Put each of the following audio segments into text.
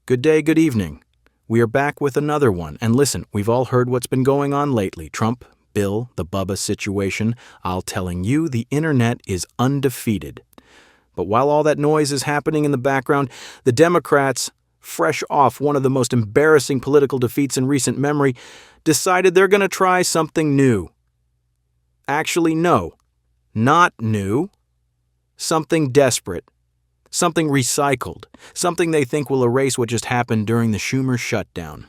Good day, good evening. We are back with another one. And listen, we've all heard what's been going on lately. Trump, Bill, the Bubba situation. I'll telling you, the internet is undefeated. But while all that noise is happening in the background, the Democrats, fresh off one of the most embarrassing political defeats in recent memory, decided they're going to try something new. Actually, no, not new. Something desperate. Something recycled. Something they think will erase what just happened during the Schumer shutdown.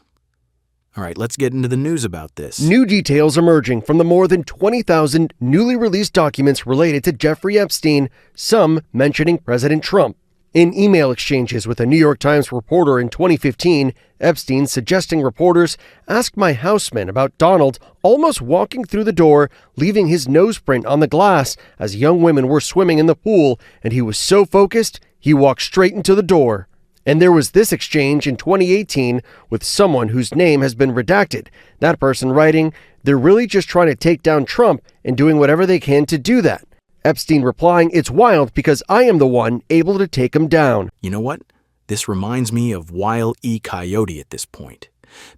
All right, let's get into the news about this. New details emerging from the more than 20,000 newly released documents related to Jeffrey Epstein, some mentioning President Trump. In email exchanges with a New York Times reporter in 2015, Epstein suggesting reporters ask my houseman about Donald almost walking through the door, leaving his nose print on the glass as young women were swimming in the pool, and he was so focused, he walked straight into the door. And there was this exchange in 2018 with someone whose name has been redacted. That person writing, "They're really just trying to take down Trump and doing whatever they can to do that." Epstein replying, "It's wild because I am the one able to take him down." You know what? This reminds me of Wile E. Coyote at this point.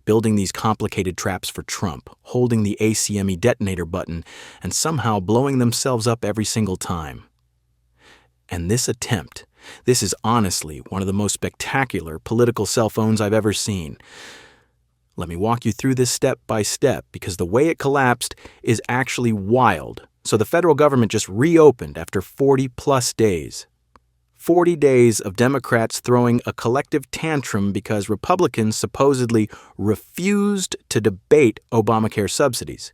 Building these complicated traps for Trump, holding the ACME detonator button, and somehow blowing themselves up every single time. And this attempt, this is honestly one of the most spectacular political cell phones I've ever seen. Let me walk you through this step by step, because the way it collapsed is actually wild. So the federal government just reopened after 40-plus days. 40 days of Democrats throwing a collective tantrum because Republicans supposedly refused to debate Obamacare subsidies,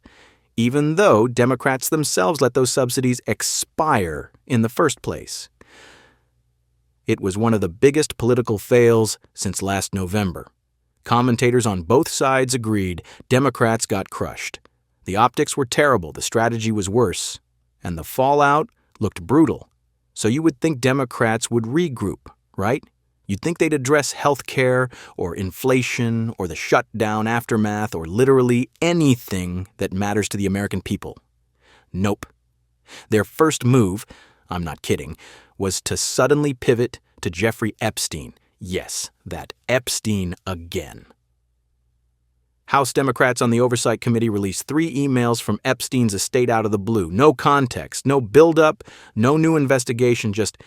even though Democrats themselves let those subsidies expire in the first place. It was one of the biggest political fails since last November. Commentators on both sides agreed Democrats got crushed. The optics were terrible, the strategy was worse, and the fallout looked brutal. So you would think Democrats would regroup, right? You'd think they'd address health care or inflation or the shutdown aftermath or literally anything that matters to the American people. Nope. Their first move, I'm not kidding, was to suddenly pivot to Jeffrey Epstein. Yes, that Epstein again. House Democrats on the Oversight Committee released 3 emails from Epstein's estate out of the blue. No context, no build-up, no new investigation, just,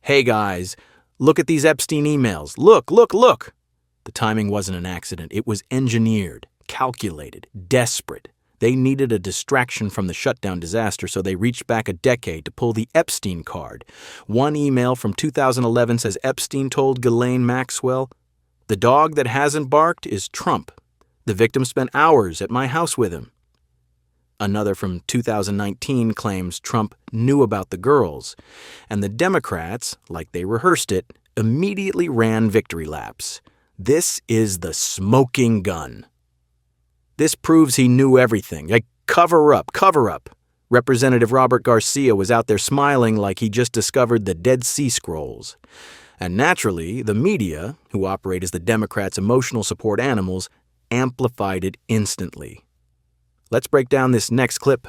"Hey guys, look at these Epstein emails. Look, look, look." The timing wasn't an accident. It was engineered, calculated, desperate. They needed a distraction from the shutdown disaster, so they reached back a decade to pull the Epstein card. One email from 2011 says Epstein told Ghislaine Maxwell, "The dog that hasn't barked is Trump. The victim spent hours at my house with him." Another from 2019 claims Trump knew about the girls, and the Democrats, like they rehearsed it, immediately ran victory laps. This is the smoking gun. This proves he knew everything. Like, cover up, cover up. Representative Robert Garcia was out there smiling like he just discovered the Dead Sea Scrolls. And naturally, the media, who operate as the Democrats' emotional support animals, amplified it instantly. Let's break down this next clip.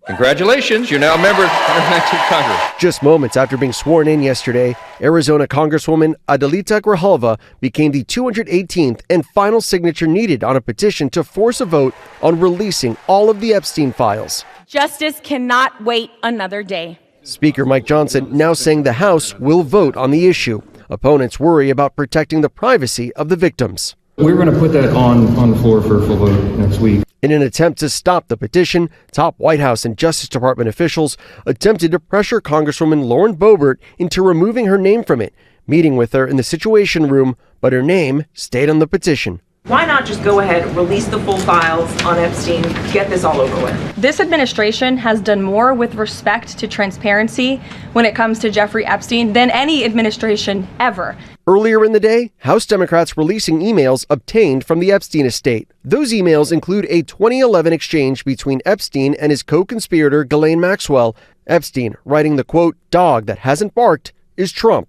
Congratulations, you're now a member of the 119th Congress. Just moments after being sworn in yesterday, Arizona Congresswoman Adelita Grijalva became the 218th and final signature needed on a petition to force a vote on releasing all of the Epstein files. Justice cannot wait another day. Speaker Mike Johnson now saying the House will vote on the issue. Opponents worry about protecting the privacy of the victims. We're going to put that on the floor for a full vote next week. In an attempt to stop the petition, top White House and Justice Department officials attempted to pressure Congresswoman Lauren Boebert into removing her name from it, meeting with her in the Situation Room, but her name stayed on the petition. Why not just go ahead, release the full files on Epstein, get this all over with? This administration has done more with respect to transparency when it comes to Jeffrey Epstein than any administration ever. Earlier in the day, House Democrats releasing emails obtained from the Epstein estate. Those emails include a 2011 exchange between Epstein and his co-conspirator Ghislaine Maxwell. Epstein writing the quote, "dog that hasn't barked is Trump,"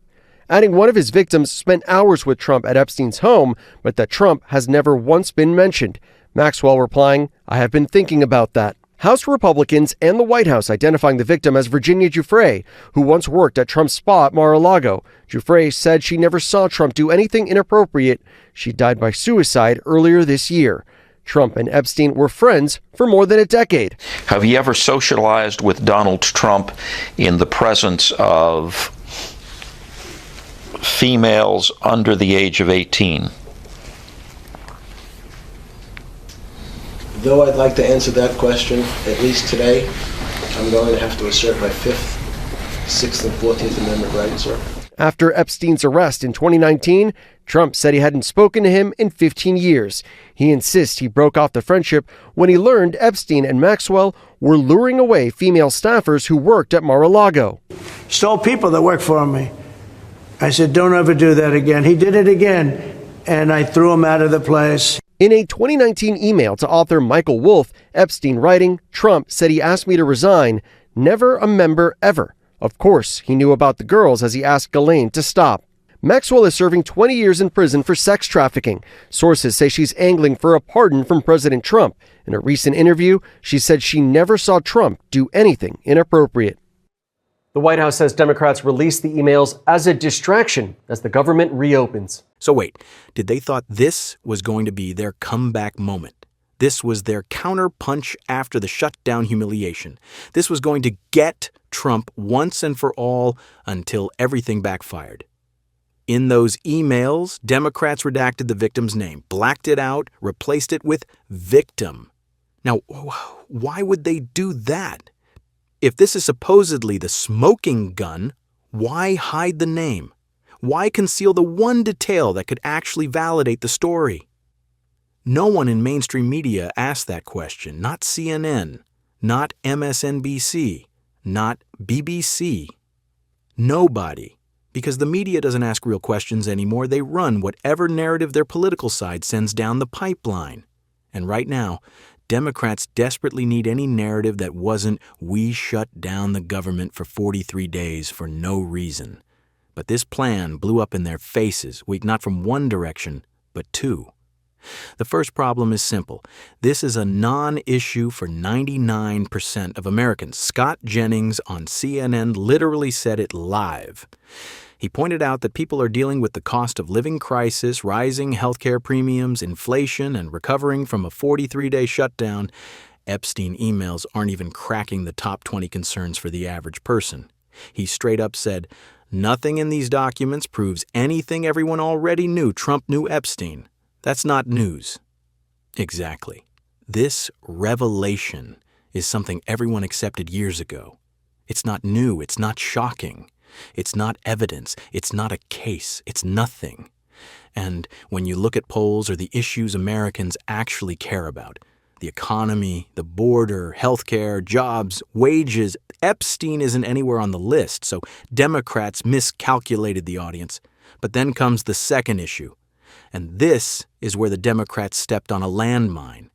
adding one of his victims spent hours with Trump at Epstein's home, but that Trump has never once been mentioned. Maxwell replying, "I have been thinking about that." House Republicans and the White House identifying the victim as Virginia Giuffre, who once worked at Trump's spa at Mar-a-Lago. Giuffre said she never saw Trump do anything inappropriate. She died by suicide earlier this year. Trump and Epstein were friends for more than a decade. Have you ever socialized with Donald Trump in the presence of females under the age of 18? Though I'd like to answer that question, at least today, I'm going to have to assert my 5th, 6th, and 14th Amendment rights, sir. After Epstein's arrest in 2019, Trump said he hadn't spoken to him in 15 years. He insists he broke off the friendship when he learned Epstein and Maxwell were luring away female staffers who worked at Mar-a-Lago. Stole people that worked for me. I said, don't ever do that again. He did it again, and I threw him out of the place. In a 2019 email to author Michael Wolff, Epstein writing, Trump said he asked me to resign, never a member ever. Of course, he knew about the girls as he asked Ghislaine to stop. Maxwell is serving 20 years in prison for sex trafficking. Sources say she's angling for a pardon from President Trump. In a recent interview, she said she never saw Trump do anything inappropriate. The White House says Democrats released the emails as a distraction as the government reopens. So wait, did they thought this was going to be their comeback moment? This was their counterpunch after the shutdown humiliation. This was going to get Trump once and for all until everything backfired. In those emails, Democrats redacted the victim's name, blacked it out, replaced it with victim. Now, why would they do that? If this is supposedly the smoking gun, why hide the name? Why conceal the one detail that could actually validate the story? No one in mainstream media asked that question. Not CNN, not MSNBC, not BBC. Nobody. Because the media doesn't ask real questions anymore. They run whatever narrative their political side sends down the pipeline. And right now, Democrats desperately need any narrative that wasn't, we shut down the government for 43 days for no reason. But this plan blew up in their faces, weak not from one direction, but two. The first problem is simple. This is a non-issue for 99% of Americans. Scott Jennings on CNN literally said it live. He pointed out that people are dealing with the cost of living crisis, rising healthcare premiums, inflation, and recovering from a 43-day shutdown. Epstein emails aren't even cracking the top 20 concerns for the average person. He straight up said, nothing in these documents proves anything everyone already knew Trump knew Epstein. That's not news. Exactly. This revelation is something everyone accepted years ago. It's not new. It's not shocking. It's not evidence. It's not a case. It's nothing. And when you look at polls or the issues Americans actually care about, the economy, the border, healthcare, jobs, wages, Epstein isn't anywhere on the list, so Democrats miscalculated the audience. But then comes the second issue. And this is where the Democrats stepped on a landmine.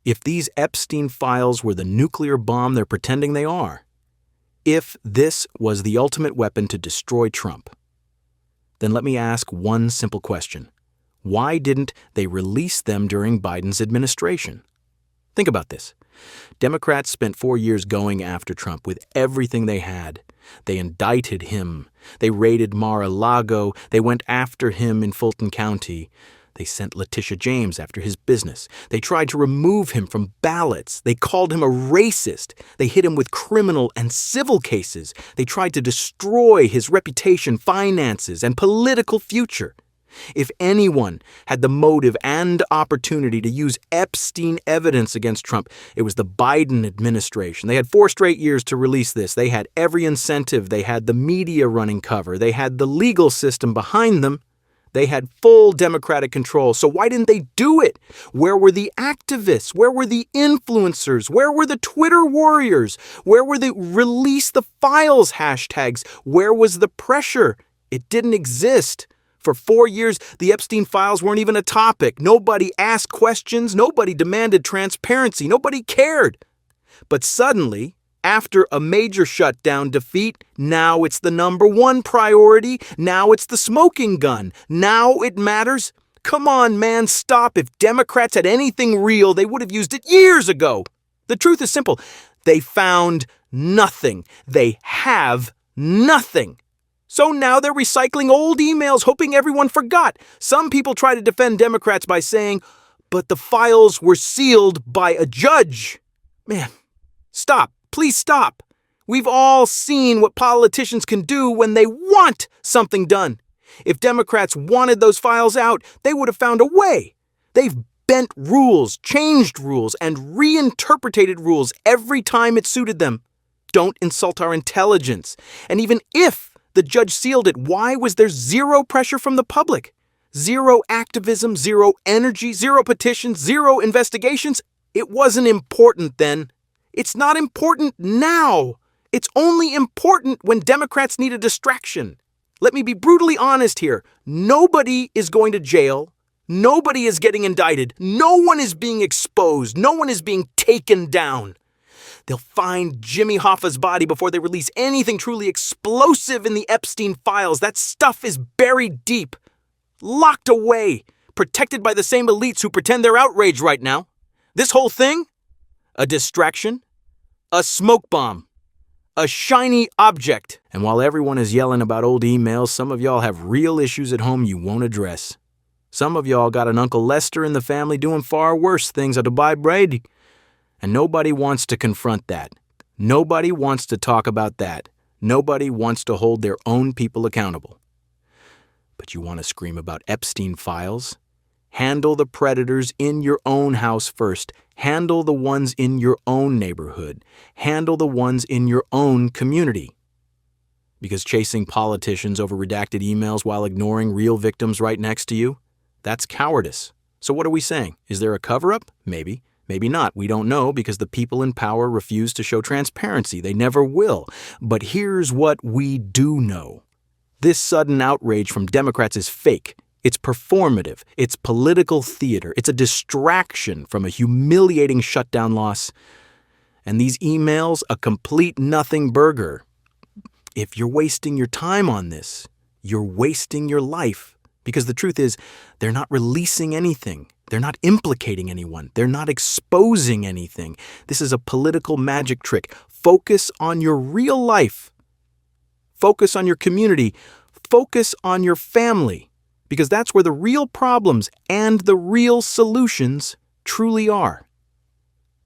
If these Epstein files were the nuclear bomb they're pretending they are, if this was the ultimate weapon to destroy Trump, then let me ask one simple question. Why didn't they release them during Biden's administration? Think about this. Democrats spent 4 years going after Trump with everything they had. They indicted him. They raided Mar-a-Lago. They went after him in Fulton County. They sent Letitia James after his business. They tried to remove him from ballots. They called him a racist. They hit him with criminal and civil cases. They tried to destroy his reputation, finances, and political future. If anyone had the motive and opportunity to use Epstein evidence against Trump, it was the Biden administration. They had 4 straight years to release this. They had every incentive. They had the media running cover. They had the legal system behind them. They had full Democratic control. So why didn't they do it? Where were the activists? Where were the influencers? Where were the Twitter warriors? Where were the release the files hashtags? Where was the pressure? It didn't exist. For 4 years, the Epstein files weren't even a topic. Nobody asked questions. Nobody demanded transparency. Nobody cared. But suddenly, after a major shutdown defeat, now it's the number one priority. Now it's the smoking gun. Now it matters. Come on, man, stop. If Democrats had anything real, they would have used it years ago. The truth is simple. They found nothing. They have nothing. So now they're recycling old emails, hoping everyone forgot. Some people try to defend Democrats by saying, but the files were sealed by a judge. Man, stop. Please stop. We've all seen what politicians can do when they want something done. If Democrats wanted those files out, they would have found a way. They've bent rules, changed rules, and reinterpreted rules every time it suited them. Don't insult our intelligence. And even if the judge sealed it, why was there zero pressure from the public? Zero activism, zero energy, zero petitions, zero investigations? It wasn't important then. It's not important now. It's only important when Democrats need a distraction. Let me be brutally honest here. Nobody is going to jail. Nobody is getting indicted. No one is being exposed. No one is being taken down. They'll find Jimmy Hoffa's body before they release anything truly explosive in the Epstein files. That stuff is buried deep, locked away, protected by the same elites who pretend they're outraged right now. This whole thing? A distraction? A smoke bomb? A shiny object. And while everyone is yelling about old emails, some of y'all have real issues at home you won't address. Some of y'all got an Uncle Lester in the family doing far worse things at Dubai Brady. And nobody wants to confront that. Nobody wants to talk about that. Nobody wants to hold their own people accountable. But you want to scream about Epstein files? Handle the predators in your own house first. Handle the ones in your own neighborhood. Handle the ones in your own community. Because chasing politicians over redacted emails while ignoring real victims right next to you? That's cowardice. So what are we saying? Is there a cover-up? Maybe. Maybe not. We don't know because the people in power refuse to show transparency. They never will. But here's what we do know. This sudden outrage from Democrats is fake. It's performative. It's political theater. It's a distraction from a humiliating shutdown loss. And these emails, a complete nothing burger. If you're wasting your time on this, you're wasting your life. Because the truth is, they're not releasing anything. They're not implicating anyone. They're not exposing anything. This is a political magic trick. Focus on your real life. Focus on your community. Focus on your family. Because that's where the real problems and the real solutions truly are.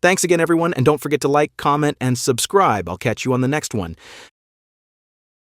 Thanks again, everyone, and don't forget to like, comment, and subscribe. I'll catch you on the next one.